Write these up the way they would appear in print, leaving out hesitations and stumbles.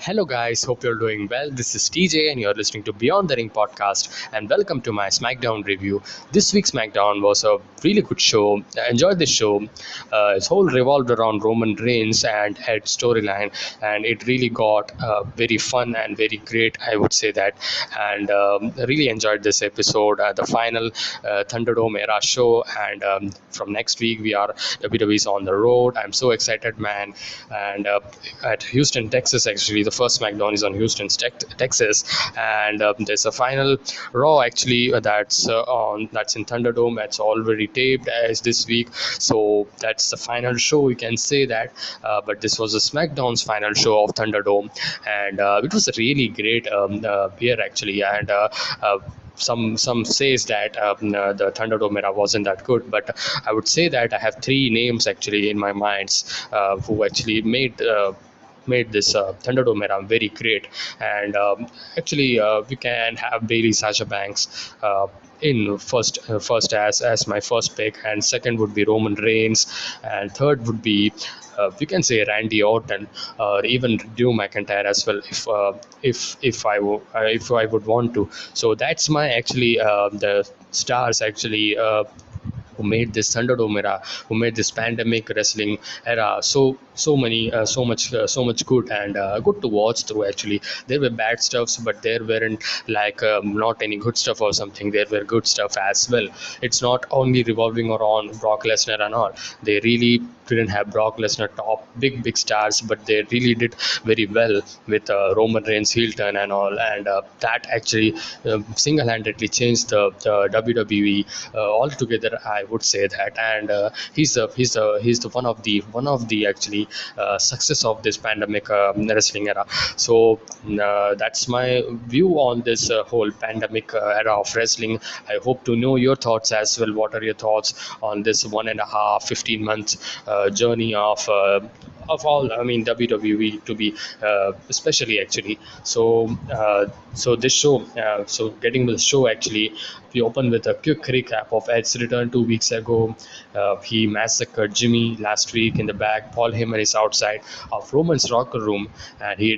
Hello, guys. Hope you're doing well. This is TJ, and you're listening to Beyond the Ring podcast. And welcome to my Smackdown review. This week's Smackdown was a really good show. I enjoyed this show. Its whole revolved around Roman Reigns and Ed's storyline, and it really got very fun and very great. I would say that, and I really enjoyed this episode. The final Thunderdome era show, and from next week we are WWE's on the road. I'm so excited, man. And at Houston, Texas, actually, the first SmackDown is on Houston, Texas, and there's a final Raw actually that's in Thunderdome. It's already taped as this week, so that's the final show. You can say that, but this was the SmackDown's final show of Thunderdome, and it was a really great year actually, and. Some says that the Thunderdome era wasn't that good, but I would say that I have three names actually in my minds who actually made this Thunderdome era very great. And we can have Bailey Sasha Banks in first as my first pick, and second would be Roman Reigns, and third would be we can say Randy Orton, or even Drew McIntyre as well, if I would want to. So that's my actually the stars actually. Who made this Thunderdome era, who made this pandemic wrestling era so much good, and good to watch through. Actually, there were bad stuffs, but there weren't like not any good stuff or something. There were good stuff as well. It's not only revolving around Brock Lesnar and all. They really didn't have Brock Lesnar top big stars, but they really did very well with Roman Reigns heel turn and all, and that actually single-handedly changed the WWE altogether. I would say that, and he's the one of the actually success of this pandemic wrestling era. So that's my view on this whole pandemic era of wrestling. I hope to know your thoughts as well. What are your thoughts on this 1.5 15 months journey of all, I mean, WWE to be especially actually. So this show, so getting with the show actually, we open with a quick recap of Ed's return 2 weeks ago. He massacred Jimmy last week in the back. Paul Heyman is outside of Roman's locker room, and he's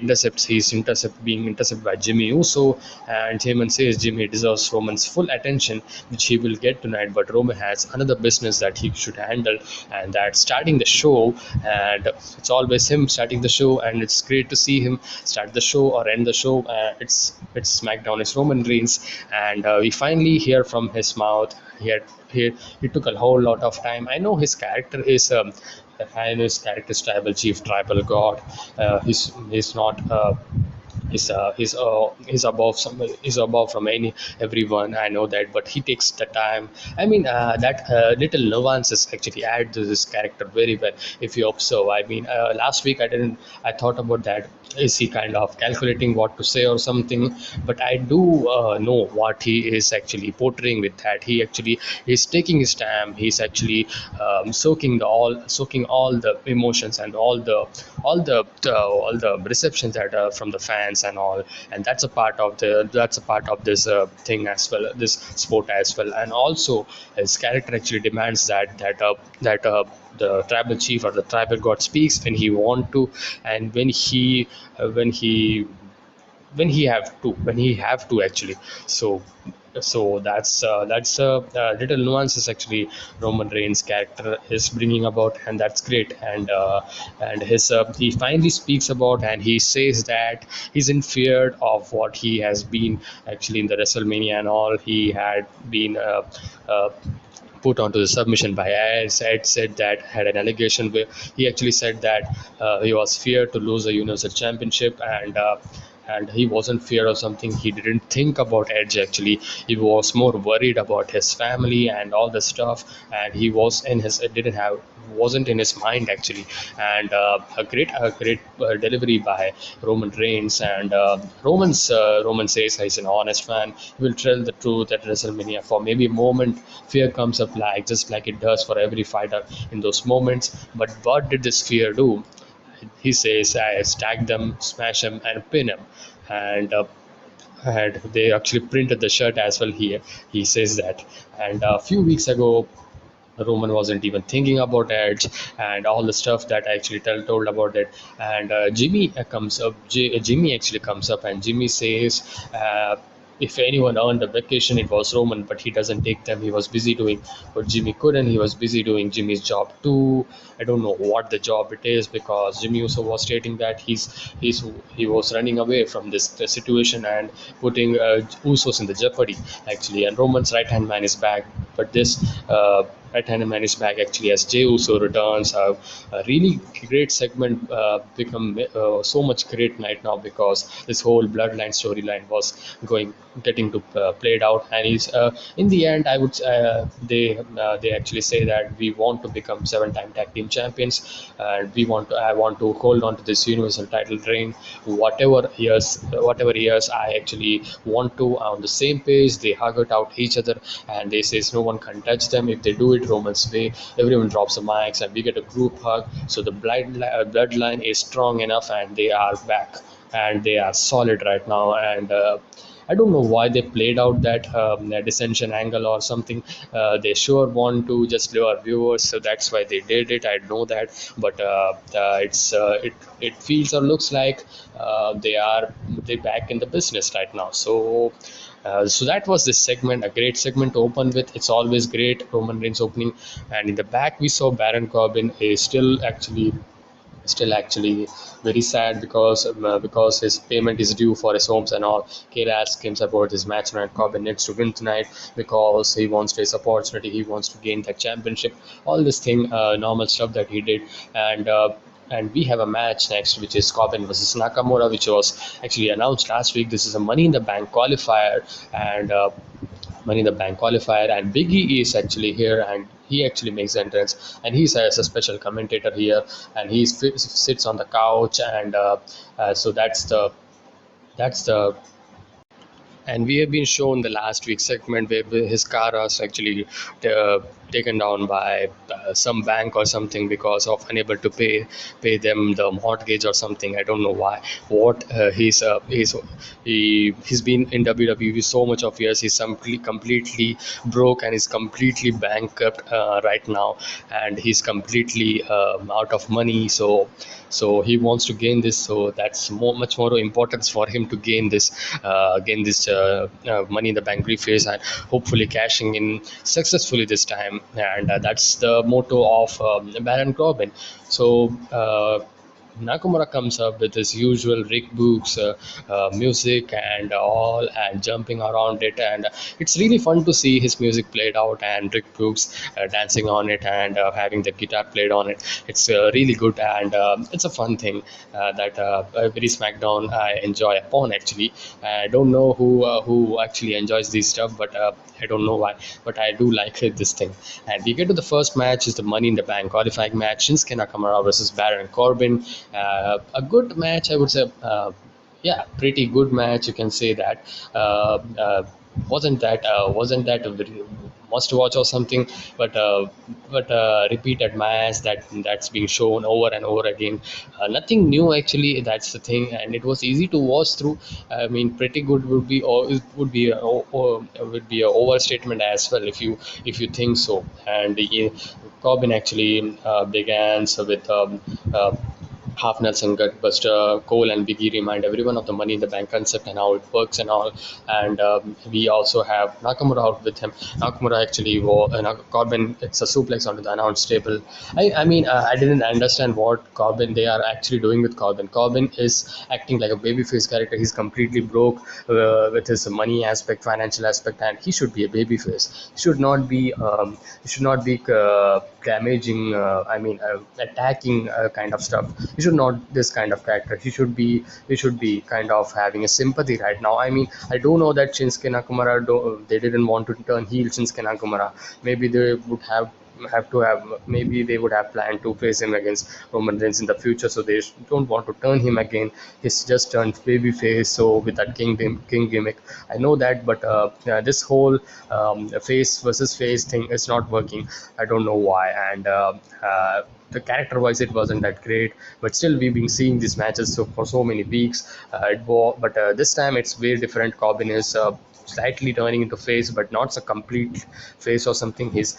being intercepted by Jimmy Uso, and Heyman says Jimmy deserves Roman's full attention, which he will get tonight, but Roman has another business that he should handle, and that's starting the show. And it's always him starting the show, and it's great to see him start the show or end the show. It's SmackDown, it's Roman Reigns, and we finally hear from his mouth. He took a whole lot of time. I know his character is tribal chief, tribal god. He's not. He's above from everyone. I know that, but he takes the time. I mean, that little nuances actually add to this character very well. If you observe, I mean, last week I thought about that. Is he kind of calculating what to say or something? But I do know what he is actually portraying with that. He actually is taking his time. He's actually soaking all the emotions and all the receptions that are from the fans and all, and that's a part of this thing as well, this sport as well. And also his character actually demands that the tribal chief or the tribal god speaks when he want to, and when he when he have to actually. So that's little nuances actually Roman Reigns character is bringing about, and that's great. And his he finally speaks about, and he says that he's in fear of what he has been actually in the WrestleMania and all. He had been put onto the submission by Ed. Ed said that, had an allegation where he actually said that he was feared to lose the Universal Championship, and he wasn't fear of something. He didn't think about Edge actually. He was more worried about his family and all the stuff, and he was in his didn't have wasn't in his mind actually. And a great delivery by Roman Reigns. And Roman says he's an honest fan. He will tell the truth at WrestleMania. For maybe a moment, fear comes up, like just like it does for every fighter in those moments. But what did this fear do? He says, I stack them, smash them, and pin them. And and they actually printed the shirt as well here. He says that. And a few weeks ago, Roman wasn't even thinking about it, and all the stuff that I actually told about it. And Jimmy actually comes up, and Jimmy says, if anyone earned a vacation, it was Roman, but he doesn't take them. He was busy doing what Jimmy couldn't. He was busy doing Jimmy's job too. I don't know what the job it is, because Jimmy also was stating that he was running away from this situation and putting Usos in the jeopardy actually. And Roman's right hand man is back, but this right-handed man is back actually as Jey Uso returns. A really great segment become so much great right now, because this whole bloodline storyline was getting to played out, and he's in the end. I would they actually say that we want to become seven-time tag team champions, and I want to hold on to this universal title reign, whatever years I actually want to. On the same page, they hug it out each other, and they says no one can touch them. If they do it Roman's way, everyone drops the mics and we get a group hug. So the bloodline is strong enough, and they are back, and they are solid right now. And I don't know why they played out that dissension angle or something. They sure want to just lure viewers, so that's why they did it. I know that, but it feels or looks like they back in the business right now. So that was this segment, a great segment to open with. It's always great, Roman Reigns opening, and in the back we saw Baron Corbin is still actually very sad, because his payment is due for his homes and all. Kayla asks him about his match, and Corbin needs to win tonight because he wants his opportunity. He wants to gain that championship. All this thing, normal stuff that he did, and we have a match next, which is Corbin versus Nakamura, which was actually announced last week. This is a Money in the Bank qualifier, and Money in the Bank qualifier, and Big E is actually here, and he actually makes entrance, and he's as a special commentator here, and he sits on the couch, and so that's the and we have been shown the last week segment where his car was actually uh, taken down by some bank or something, because of unable to pay them the mortgage or something. I don't know why. What he's been in WWE so much of years. He's completely broke, and he's completely bankrupt right now, and he's completely out of money. So he wants to gain this, so that's much more importance for him to gain this Money in the Bank briefcase, and hopefully cashing in successfully this time. And that's the motto of Baron Corbin. So Nakamura comes up with his usual Rick Books music and all, and jumping around it, and it's really fun to see his music played out, and Rick Books dancing on it, and having the guitar played on it. It's really good, and it's a fun thing that every Smackdown I enjoy upon actually. I don't know who actually enjoys this stuff, but I don't know why, but I do like it, this thing. And we get to the first match, is the Money in the Bank qualifying match: Shinsuke Nakamura versus Baron Corbin. A good match, I would say. Yeah, pretty good match. You can say that. Wasn't that a very must watch or something, but repeated match that's being shown over and over again. Nothing new actually. That's the thing, and it was easy to watch through. I mean, pretty good would be, or it would be a overstatement as well, if you think so. And Corbin actually began with half Nelson Gutbuster, Cole, and Biggie remind everyone of the Money in the Bank concept and how it works and all. And we also have Nakamura out with him. Nakamura actually Corbin, it's a suplex onto the announce table. I mean, I didn't understand what Corbin they are actually doing with Corbin. Corbin is acting like a babyface character. He's completely broke with his money aspect, financial aspect, and he should be a babyface. He should not be damaging. Attacking kind of stuff. He should not this kind of character. He should be kind of having a sympathy right now. I mean, I do know that Shinsuke Nakamura they didn't want to turn heel Shinsuke Nakamura. Maybe they would have to have maybe they would have planned to face him against Roman Reigns in the future, so they don't want to turn him again. He's just turned babyface, so with that king gimmick, I know that, but this whole face versus face thing is not working. I don't know why, and the character wise it wasn't that great, but still we've been seeing these matches for so many weeks. But this time it's very different. Corbin is slightly turning into face, but not a complete face or something. He's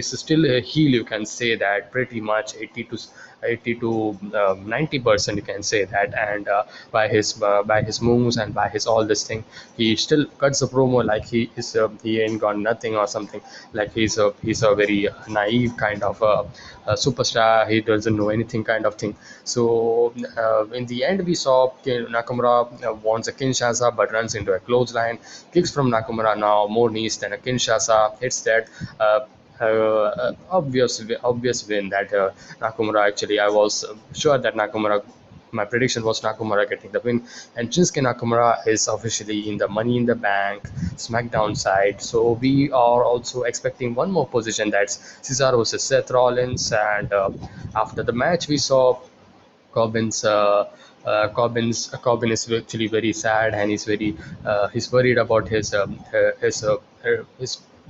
still a heel, you can say that, pretty much 80 to 90%, you can say that. And by his moves and by his all this thing, he still cuts a promo like he ain't got nothing or something, like he's a very naive kind of superstar. He doesn't know anything kind of thing. So in the end, we saw Nakamura wants a Kinshasa but runs into a clothesline, kicks from Nakamura, now more knees than a Kinshasa, hits that obvious win that Nakamura. Actually, I was sure that Nakamura. My prediction was Nakamura getting the win, and Shinsuke Nakamura is officially in the Money in the Bank SmackDown side. So we are also expecting one more position, that's Cesaro versus Seth Rollins. And after the match, we saw Corbin is actually very sad, and he's worried about his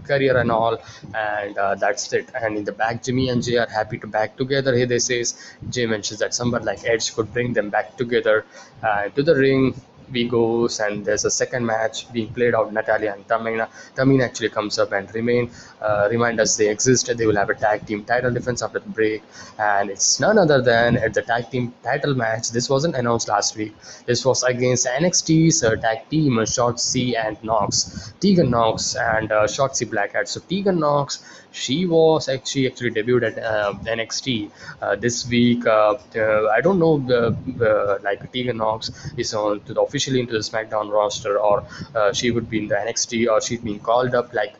career and all. And that's it. And in the back, Jimmy and Jay are happy to back together. Here they says, Jay mentions that someone like Edge could bring them back together to the ring. We goes, and there's a second match being played out. Natalia and Tamina. Tamina actually comes up and remind us they exist. They will have a tag team title defense after the break, and it's none other than at the tag team title match. This wasn't announced last week. This was against NXT's tag team Shotzi and Knox, Tegan Knox and Shotzi Blackheart. So Tegan Knox, she actually debuted at NXT this week. I don't know like Tegan Knox is on to officially into the SmackDown roster, or she would be in the NXT, or she's being called up like.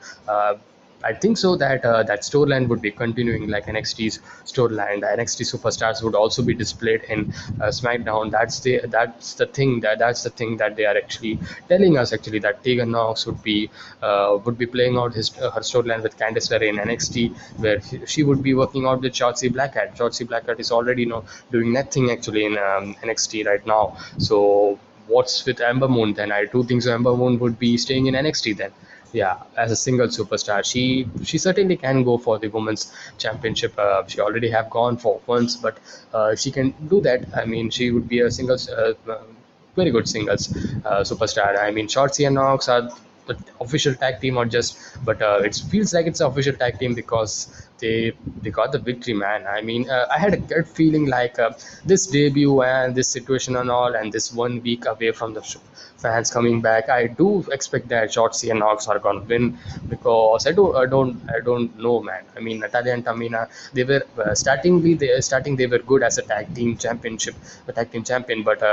I think so that that storyline would be continuing like NXT's storyline. The NXT superstars would also be displayed in SmackDown. That's the thing that they are actually telling us, actually, that Tegan Knox would be playing out her storyline with Candice LeRae in NXT, where she would be working out with Shotzi Blackheart. Shotzi Blackheart is already doing nothing actually in NXT right now. So what's with Ember Moon then? I do think so. Ember Moon would be staying in NXT then. Yeah, as a single superstar, she certainly can go for the women's championship. She already have gone for once, but she can do that. I mean, she would be a singles, very good singles superstar. I mean, Shotzi and Knox are the official tag team, or just, but it feels like it's an official tag team because they got the victory, man. I mean, I had a gut feeling like this debut and this situation and all, and this 1 week away from the fans coming back, I do expect that Shotzi and Knox are gonna win, because I don't know, man. I mean, Natalia and Tamina, they were starting they were good as a tag team champion, but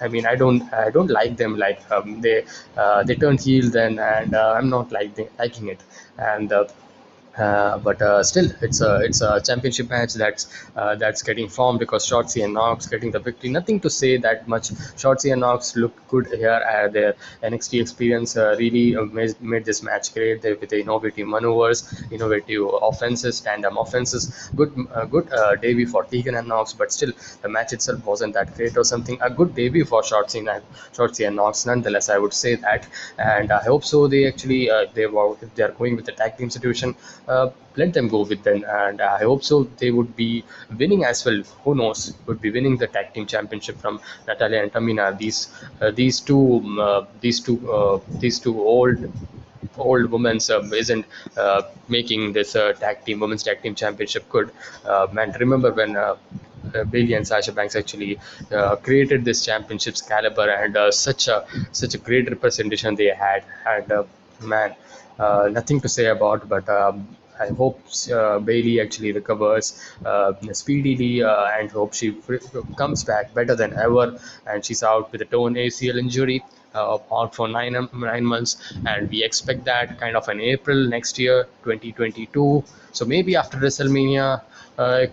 I mean, I don't like them. Like they turned heel then, and I'm not liking it. And but still, it's a championship match that's getting formed because Shotzi and Knox getting the victory. Nothing to say that much. Shotzi and Knox look good here. Their NXT experience really made this match great. With the innovative maneuvers, innovative offenses, tandem offenses. Good debut for Tegan and Knox, but still the match itself wasn't that great or something. A good debut for Shotzi and Knox, nonetheless, I would say that. And I hope so. They actually if they are going with the tag team situation, let them go with them, and I hope so. They would be winning as well. Who knows? Would be winning the tag team championship from Natalia and Tamina. These two old women isn't making this women's tag team championship good. Man, remember when Bailey and Sasha Banks actually created this championship's caliber, and such a great representation they had. And man, nothing to say about, but I hope Bailey actually recovers speedily, and hope she comes back better than ever. And she's out with a torn ACL injury, out for 9 months, and we expect that kind of in April next year, 2022. So maybe after WrestleMania, uh,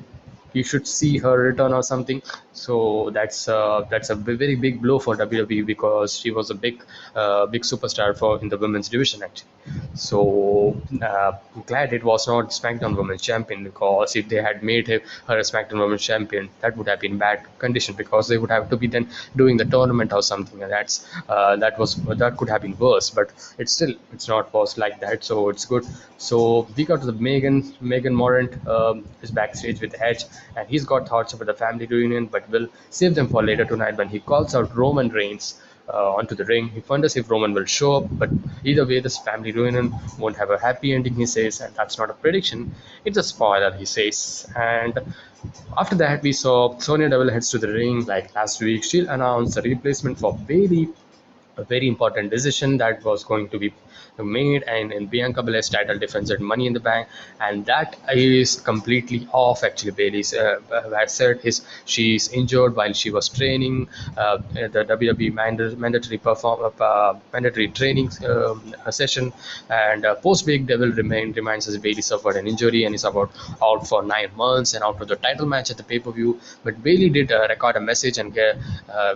you should see her return or something. So that's a very big blow for WWE, because she was a big superstar for in the women's division actually. So I'm glad it was not SmackDown Women's Champion, because if they had made her a SmackDown Women's Champion, that would have been bad condition, because they would have to be then doing the tournament or something, and that could have been worse. But it's not was like that, so it's good. So we got to the Megan Morant is backstage with Edge, and he's got thoughts about the family reunion, but will save them for later tonight when he calls out Roman Reigns. onto the ring. He wonders if Roman will show up, but either way, this family reunion won't have a happy ending, he says, and that's not a prediction. It's a spoiler, he says. And after that, we saw Sonya Deville heads to the ring like last week. She'll announce a replacement for Bailey, a very important decision that was going to be made, and in Bianca Belair's title defense at Money in the Bank, and that is completely off. Actually, Bailey's had said she's injured while she was training. The WWE mandatory training session, and post Big Devil reminds us Bailey suffered an injury and is about out for 9 months and out of the title match at the pay per view. But Bailey did record a message, and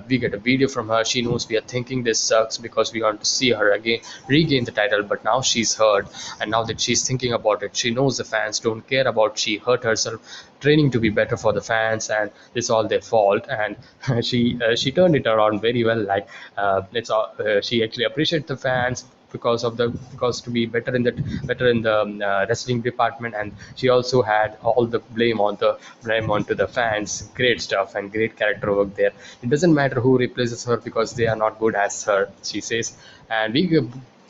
we get a video from her. She knows we are thinking this sucks because we want to see her again regain the title, but now she's hurt, and now that she's thinking about it, she knows the fans don't care about she hurt herself training to be better for the fans, and it's all their fault. And she turned it around very well. Like she actually appreciates the fans because to be better in the wrestling department, and she also had all the blame onto the fans. Great stuff and great character work there. It doesn't matter who replaces her because they are not good as her, she says. And we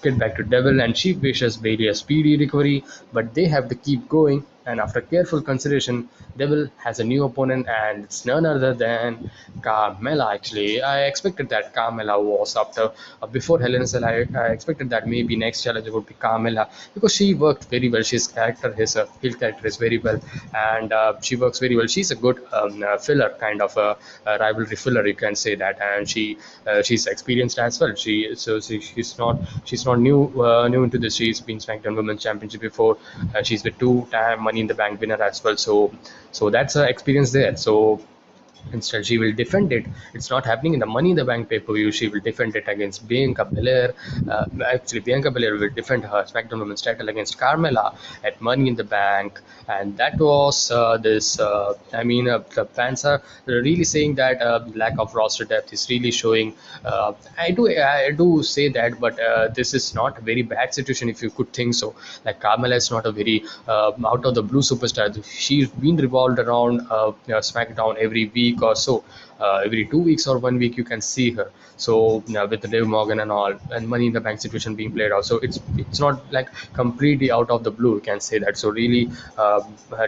get back to Devil, and she wishes Bailey a speedy recovery, but they have to keep going. And after careful consideration, Devil has a new opponent, and it's none other than Carmella. Actually, I expected that Carmella was after before Hell in a Cell. I expected that maybe next challenger would be Carmella because she worked very well. His heel character is very well, and she works very well. She's a good filler, kind of a rivalry filler, you can say that. And she's experienced as well. She's not new into this. She's been Smackdown Women's Championship before. She's the two-time Money in the Bank winner as well. So that's her experience there. So instead, she will defend it. It's not happening in the Money in the Bank pay-per-view. She will defend it against Bianca Belair. Actually, Bianca Belair will defend her SmackDown Women's title against Carmella at Money in the Bank. And that was this. The fans are really saying that lack of roster depth is really showing. I do say that, but this is not a very bad situation if you could think so. Like Carmella is not a very out of the blue superstar. She's been revolved around SmackDown every week or so. Every 2 weeks or 1 week you can see her. So with the Liv Morgan and all, and Money in the Bank situation being played out, so it's not like completely out of the blue, you can say that. So really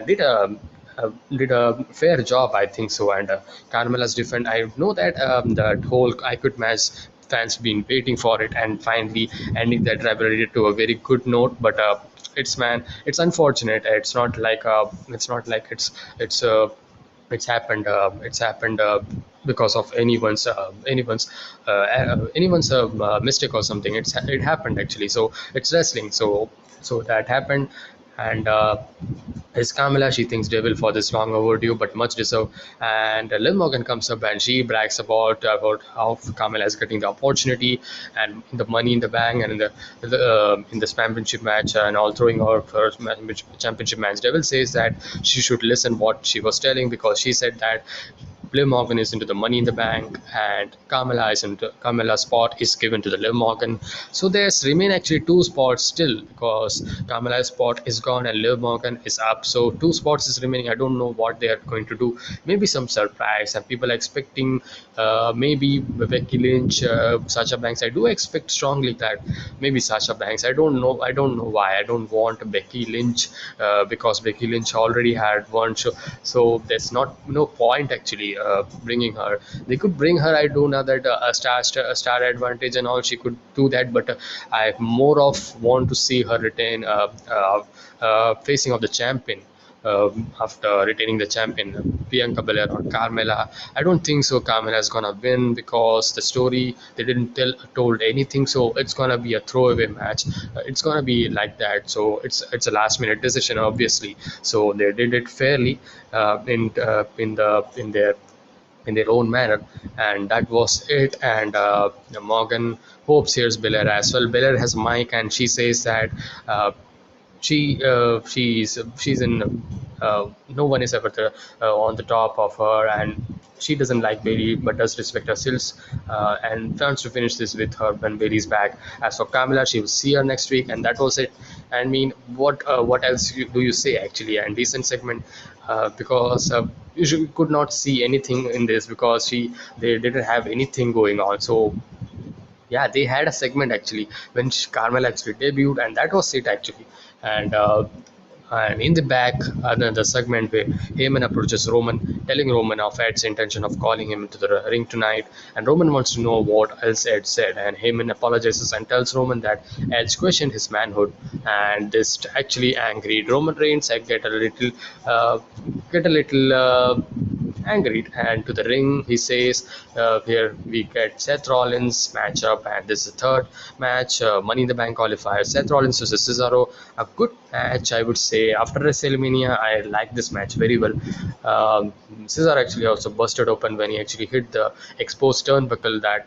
did a fair job, I think so. And Carmella's different. I know that that whole I Quit match, fans been waiting for it, and finally ending that rivalry to a very good note. But it's unfortunate. It's happened because of anyone's mistake or something. It happened actually. So it's wrestling. So that happened. And is Camilla, she thinks Devil for this long overdue but much deserved. And Liv Morgan comes up and she brags about how Camilla is getting the opportunity and the Money in the Bank and in the championship match and all, throwing out her championship match. Devil says that she should listen what she was telling, because she said that Liv Morgan is into the Money in the Bank, and Carmella's spot is given to the Liv Morgan. So there's remain actually two spots still, because Carmella's spot is gone and Liv Morgan is up. So two spots is remaining. I don't know what they are going to do. Maybe some surprise, and people are expecting maybe Becky Lynch, Sasha Banks. I do expect strongly that maybe Sasha Banks. I don't know. Why. I don't want Becky Lynch because Becky Lynch already had one show. So there's no point actually bringing her. They could bring her. I do know that a star advantage and all, she could do that, but I more of want to see her retain facing of the champion. After retaining the champion, Bianca Belair or Carmella. I don't think so. Carmella is gonna win because the story they didn't told anything. So it's gonna be a throwaway match. It's gonna be like that. So it's a last minute decision, obviously. So they did it fairly in their own manner, and that was it. And Morgan hopes here's Belair as well. Belair has a mic, and she says that she's in no one is ever on the top of her, and she doesn't like Bailey but does respect her skills, and plans to finish this with her when Bailey's back. As for Camilla, she will see her next week, and that was it. I mean, what else do you say actually? And decent segment, because could not see anything in this because they didn't have anything going on. So Yeah, they had a segment actually when Carmel actually debuted, and that was it actually. And in the back, another segment where Heyman approaches Roman, telling Roman of Ed's intention of calling him into the ring tonight, and Roman wants to know what else Ed said, and Heyman apologizes and tells Roman that Ed's questioned his manhood, and this actually angered Roman Reigns. I uh, get a little. Angry and to the ring. He says, here we get Seth Rollins matchup, and this is the third match, Money in the Bank qualifier. Seth Rollins versus Cesaro, a good match, I would say. After WrestleMania, I like this match very well. Cesaro actually also busted open when he actually hit the exposed turnbuckle that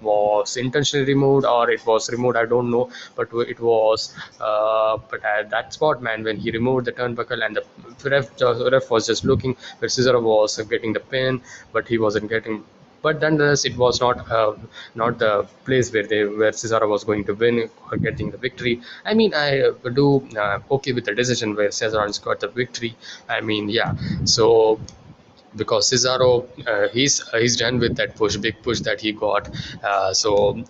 was intentionally removed or it was removed, I don't know, but it was. But at that spot, man, when he removed the turnbuckle and the ref was just looking where Cesaro was getting the pin, but he wasn't getting. But nonetheless, it was not the place where Cesaro was going to win or getting the victory. I mean, I do okay with the decision where Cesaro got the victory. I mean, yeah. So because Cesaro, he's done with that big push that he got. So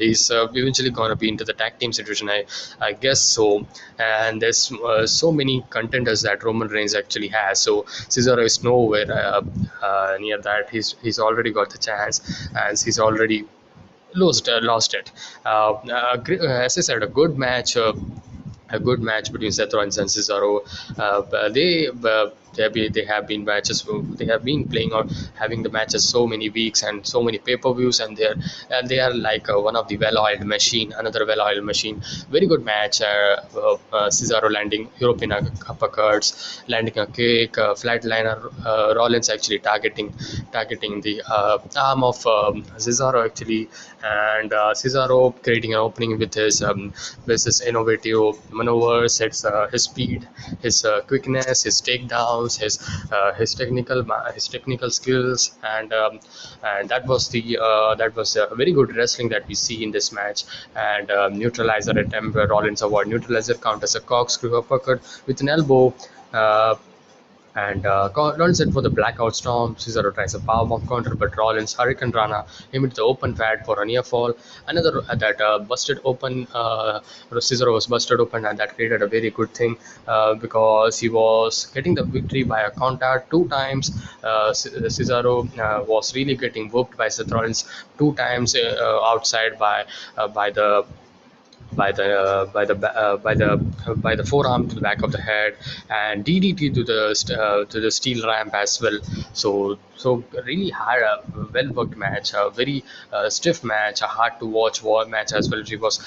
he's eventually gonna be into the tag team situation, I guess so. And there's so many contenders that Roman Reigns actually has. So Cesaro is nowhere near that. He's already got the chance, and he's already lost it. As I said, a good match between Seth Rollins and Cesaro. They have been matches. They have been playing out, having the matches so many weeks and so many pay-per-views, and they are like one of the well-oiled machine, another well-oiled machine. Very good match. Cesaro landing European uppercuts, landing a kick, flatliner. Rollins actually targeting the arm of Cesaro actually, and Cesaro creating an opening with his innovative maneuvers, his speed, his quickness, his takedowns, his technical skills, and that was a very good wrestling that we see in this match. And neutralizer attempt where Rollins avoid neutralizer counters a corkscrew uppercut with an elbow. Uh, and Rollins set for the blackout storm. Cesaro tries a powerbomb counter, but Rollins Hurricane Rana him into the open pad for a near fall. Another that busted open. Cesaro was busted open, and that created a very good thing because he was getting the victory by a counter two times. Cesaro was really getting whooped by Seth Rollins two times outside by the forearm to the back of the head, and DDT to the steel ramp as well. So really hard, a well worked match, a very stiff match, a hard to watch war match as well. She was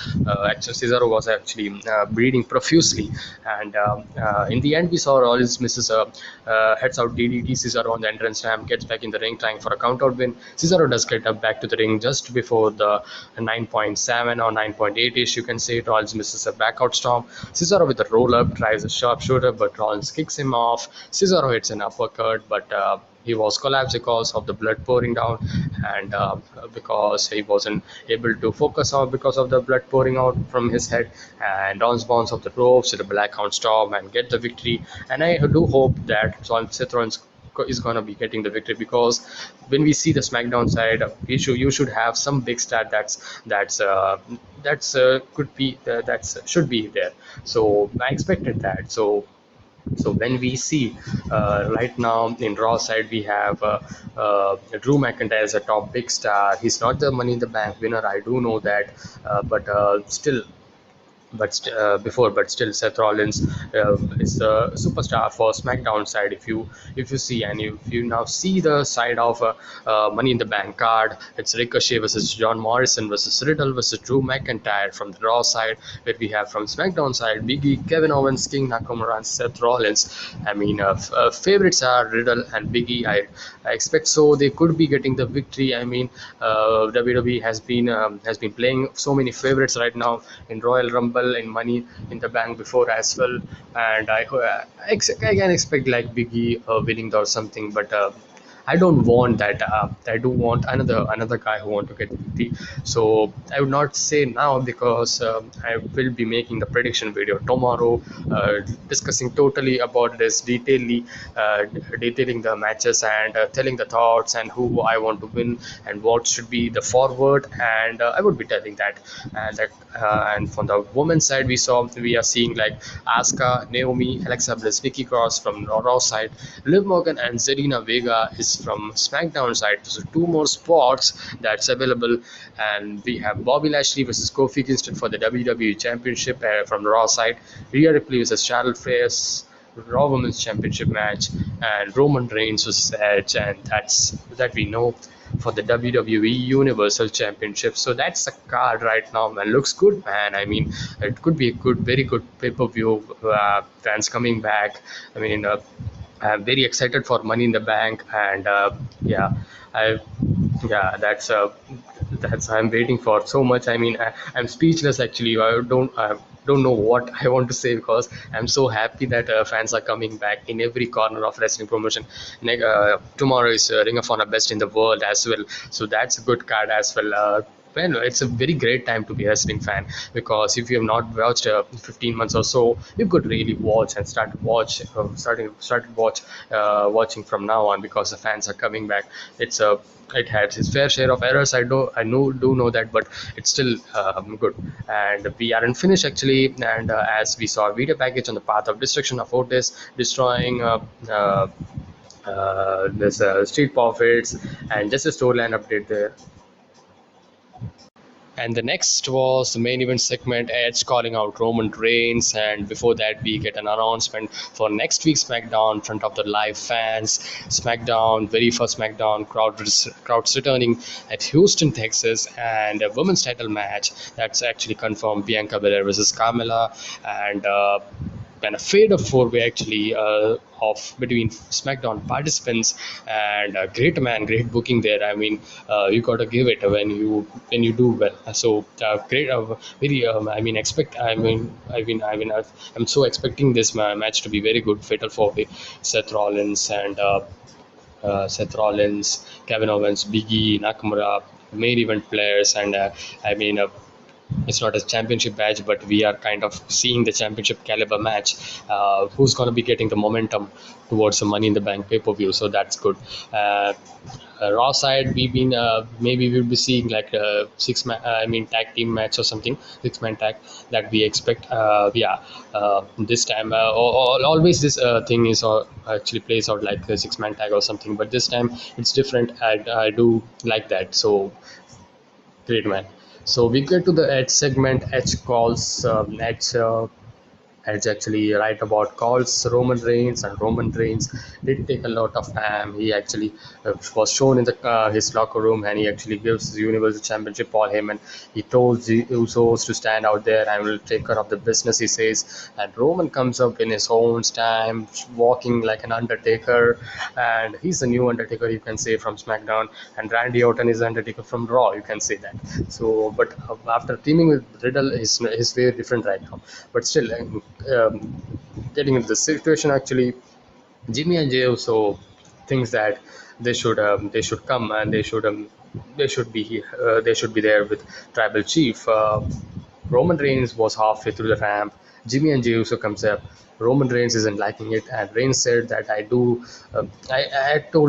actually Cesaro was actually bleeding profusely, and in the end we saw Rollins misses a heads out DDT. Cesaro on the entrance ramp gets back in the ring trying for a count out win. Cesaro does get up back to the ring just before the 9.7 or 9.8 ish, you can say. Rollins misses a back out storm. Cesaro with a roll up tries a sharpshooter, but Rollins kicks him off. Cesaro hits an uppercut, but he was collapsed because of the blood pouring down, and because he wasn't able to focus on because of the blood pouring out from his head. And Don's bounce off the ropes to the blackout storm and get the victory. And I do hope that Seth Rollins is going to be getting the victory, because when we see the Smackdown side, you should have some big star that's could be that's should be there. So I expected that. So when we see right now in Raw side, we have Drew McIntyre as a top big star. He's not the Money in the Bank winner, I do know that, but still. But still, Seth Rollins is the superstar for SmackDown side. If you see, and if you now see the side of Money in the Bank card, it's Ricochet versus John Morrison versus Riddle versus Drew McIntyre from the Raw side, where we have from SmackDown side Big E, Kevin Owens, King Nakamura, and Seth Rollins. I mean, favorites are Riddle and Big E. I expect so they could be getting the victory. I mean, WWE has been playing so many favorites right now in Royal Rumble, in Money in the Bank before as well, and I can expect like Big E winning or something, but. I don't want that. I do want another guy who want to get 50. So I would not say now because I will be making the prediction video tomorrow, discussing totally about this detailing the matches and telling the thoughts and who I want to win and what should be the forward, and I would be telling that. And from the women's side, we are seeing like Asuka, Naomi, Alexa Bliss, Nikki Cross from Raw side, Liv Morgan and Zelina Vega is from SmackDown side. So two more spots that's available, and we have Bobby Lashley versus Kofi Kingston for the WWE Championship from Raw side, Rhea Ripley versus Charlotte Flair's Raw Women's Championship match, and Roman Reigns versus Edge, and that we know for the WWE Universal Championship. So that's the card right now, man. Looks good, man. I mean, it could be a good, very good pay-per-view. Fans coming back. I mean, I'm very excited for Money in the Bank, and yeah, I yeah, that's I'm waiting for so much. I mean, I'm speechless actually. I don't know what I want to say because I'm so happy that fans are coming back in every corner of wrestling promotion. Tomorrow is Ring of Honor Best in the World as well, so that's a good card as well. Well, it's a very great time to be a wrestling fan because if you have not watched 15 months or so, you could really watch and started watching from now on because the fans are coming back. It had its fair share of errors. I do know that, but it's still good. And we aren't finished actually. And as we saw a video package on the path of destruction of Otis destroying this Street Profits, and just a storyline update there. And the next was the main event segment, Edge calling out Roman Reigns. And before that, we get an announcement for next week's SmackDown in front of the live fans. SmackDown, very first SmackDown, crowds returning at Houston, Texas, and a women's title match that's actually confirmed, Bianca Belair versus Carmella. And a fade of four-way actually of between SmackDown participants, and great booking there. I mean, you gotta give it when you do well. So great, very. I mean, I'm so expecting this match to be very good. Fatal four-way, Seth Rollins and Kevin Owens, Big E, Nakamura, main event players, and I mean. It's not a championship match, but we are kind of seeing the championship caliber match. Who's going to be getting the momentum towards the Money in the Bank pay-per-view? So that's good. Uh, Raw side, maybe we'll be seeing like a tag team match or something, 6-man tag that we expect. Yeah, this time always this thing is actually plays out like a 6-man tag or something, but this time it's different. I do like that. So great, man. So we get to the Edge segment. Edge calls Edge actually right about calls Roman Reigns, and Roman Reigns did take a lot of time. He actually was shown in the his locker room, and he actually gives the Universal Championship for him, and he told the Usos to stand out there and will take care of the business. He says, and Roman comes up in his own time, walking like an Undertaker, and he's the new Undertaker, you can say, from SmackDown, and Randy Orton is Undertaker from Raw, you can say that. So, but after teaming with Riddle, is very different right now. But still, getting into the situation, actually, Jimmy and Jey also thinks that they should come, and they should be there with Tribal Chief. Roman Reigns was halfway through the ramp. Jimmy and Jey Uso comes up. Roman Reigns isn't liking it, and Reigns said that I told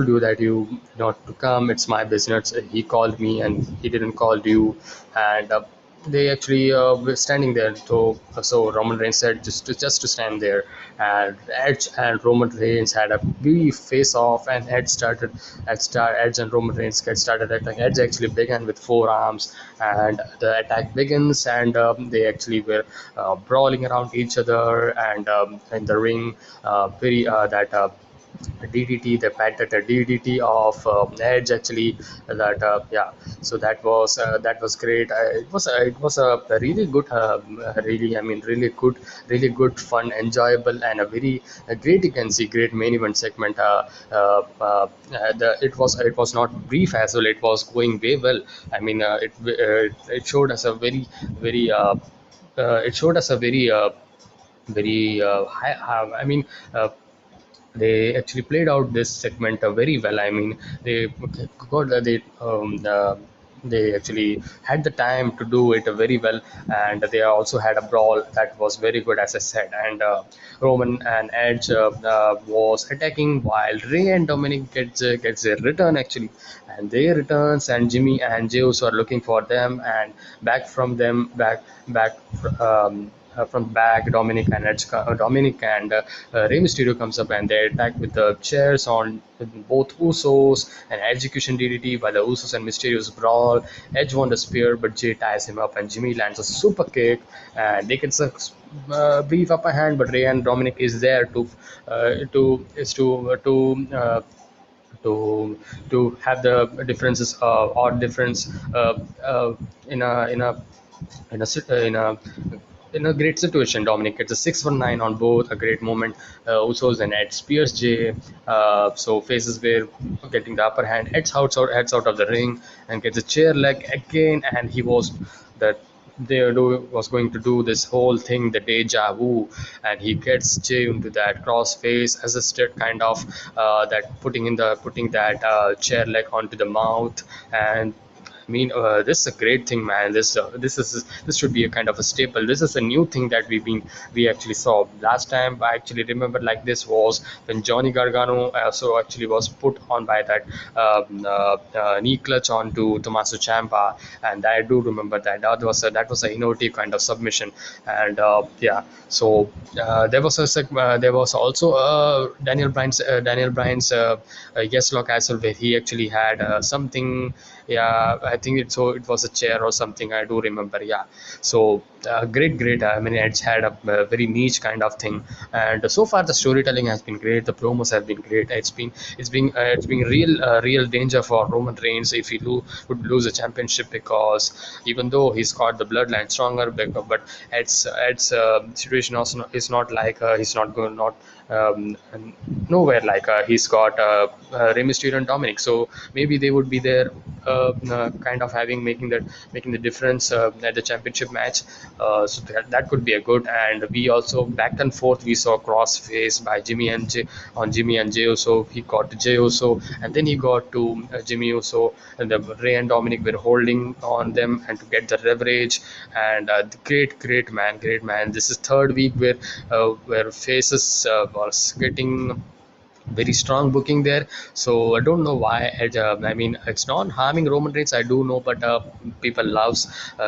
you that you not to come. It's my business. He called me, and he didn't call you, and they actually were standing there. So Roman Reigns said just to stand there, and Edge and Roman Reigns had a brief face off, and Edge and Roman Reigns get started attacking. Edge actually began with forearms, and the attack begins, and they actually were brawling around each other, and in the ring, very that. DDT, they patented a DDT of Edge actually. That yeah, so that was great. It was a really good, really good, fun, enjoyable, and a great, you can see, great main event segment. It was not brief as well. It was going way well. I mean, it showed us a very it showed us a very high. I mean. they actually played out this segment very well. I mean, they got they actually had the time to do it very well, and they also had a brawl that was very good, as I said. And Roman and Edge was attacking while Ray and Dominic gets a return actually, and they returns, and Jimmy and Zeus are looking for them, and back from them back. From back, Dominic and Rey Mysterio comes up, and they attack with the chairs on both Usos and execution DDT by the Usos and Mysterio's brawl. Edge won the spear, but Jay ties him up, and Jimmy lands a super kick, and they get a brief upper hand. But Rey and Dominic is there to have the differences or difference in a great situation. Dominic gets a 619 on both, a great moment. Usos and Ed spears Jay, so faces were getting the upper hand. Edge heads out of the ring and gets a chair leg again, and he was that was going to do this whole thing, the deja vu, and he gets Jay into that cross face assisted kind of that putting that chair leg onto the mouth. And I mean, this is a great thing, man. This should be a kind of a staple. This is a new thing that we actually saw last time. I actually remember like this was when Johnny Gargano also actually was put on by that knee clutch onto Tommaso Ciampa, and I do remember that that was a innovative kind of submission. And yeah, so there was also Daniel Bryan's yes lock as well, where he actually had something. Yeah, I think it was a chair or something, I do remember. Yeah, so great. I mean, it's had a very niche kind of thing, and so far the storytelling has been great, the promos have been great. It's been real danger for Roman Reigns if he would lose a championship, because even though he's got the bloodline stronger, but it's situation also is not like he's not going not nowhere like he's got Rey Mysterio and Dominic, so maybe they would be there kind of making the difference at the championship match. So that could be a good. And we also back and forth we saw crossface by Jimmy and Jey Uso. He got to Jey Uso, and then he got to Jimmy Uso, and the Ray and Dominic were holding on them and to get the leverage. And great man. This is third week where faces was getting very strong booking there. So I don't know why. I mean, it's not harming Roman Reigns, I do know, but people loves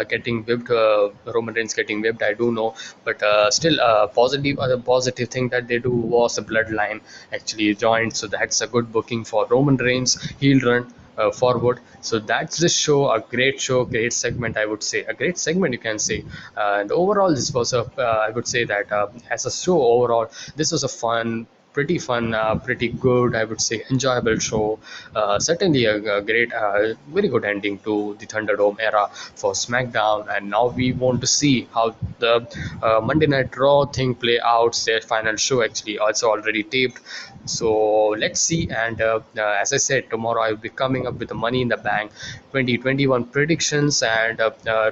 getting whipped. Roman Reigns getting whipped, I do know, but still, positive other positive thing that they do was the bloodline actually joined. So that's a good booking for Roman Reigns heel run forward. So that's the show, a great show, great segment, I would say, a great segment, you can say. And overall, this was I would say that as a show overall, this was a pretty fun, pretty good, I would say, enjoyable show. Certainly a great, very good ending to the Thunderdome era for SmackDown. And now we want to see how the Monday Night Raw thing play out. Their final show actually also already taped. So let's see. And as I said, tomorrow I will be coming up with the Money in the Bank 2021 predictions, and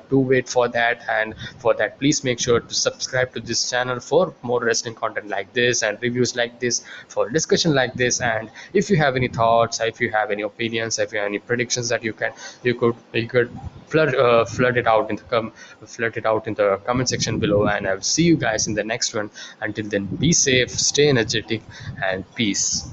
do wait for that. And for that, please make sure to subscribe to this channel for more wrestling content like this and reviews like this, for discussion like this. And if you have any thoughts, if you have any opinions, if you have any predictions that you could flood it out in the comment section below. And I'll see you guys in the next one. Until then, be safe, stay energetic, and peace.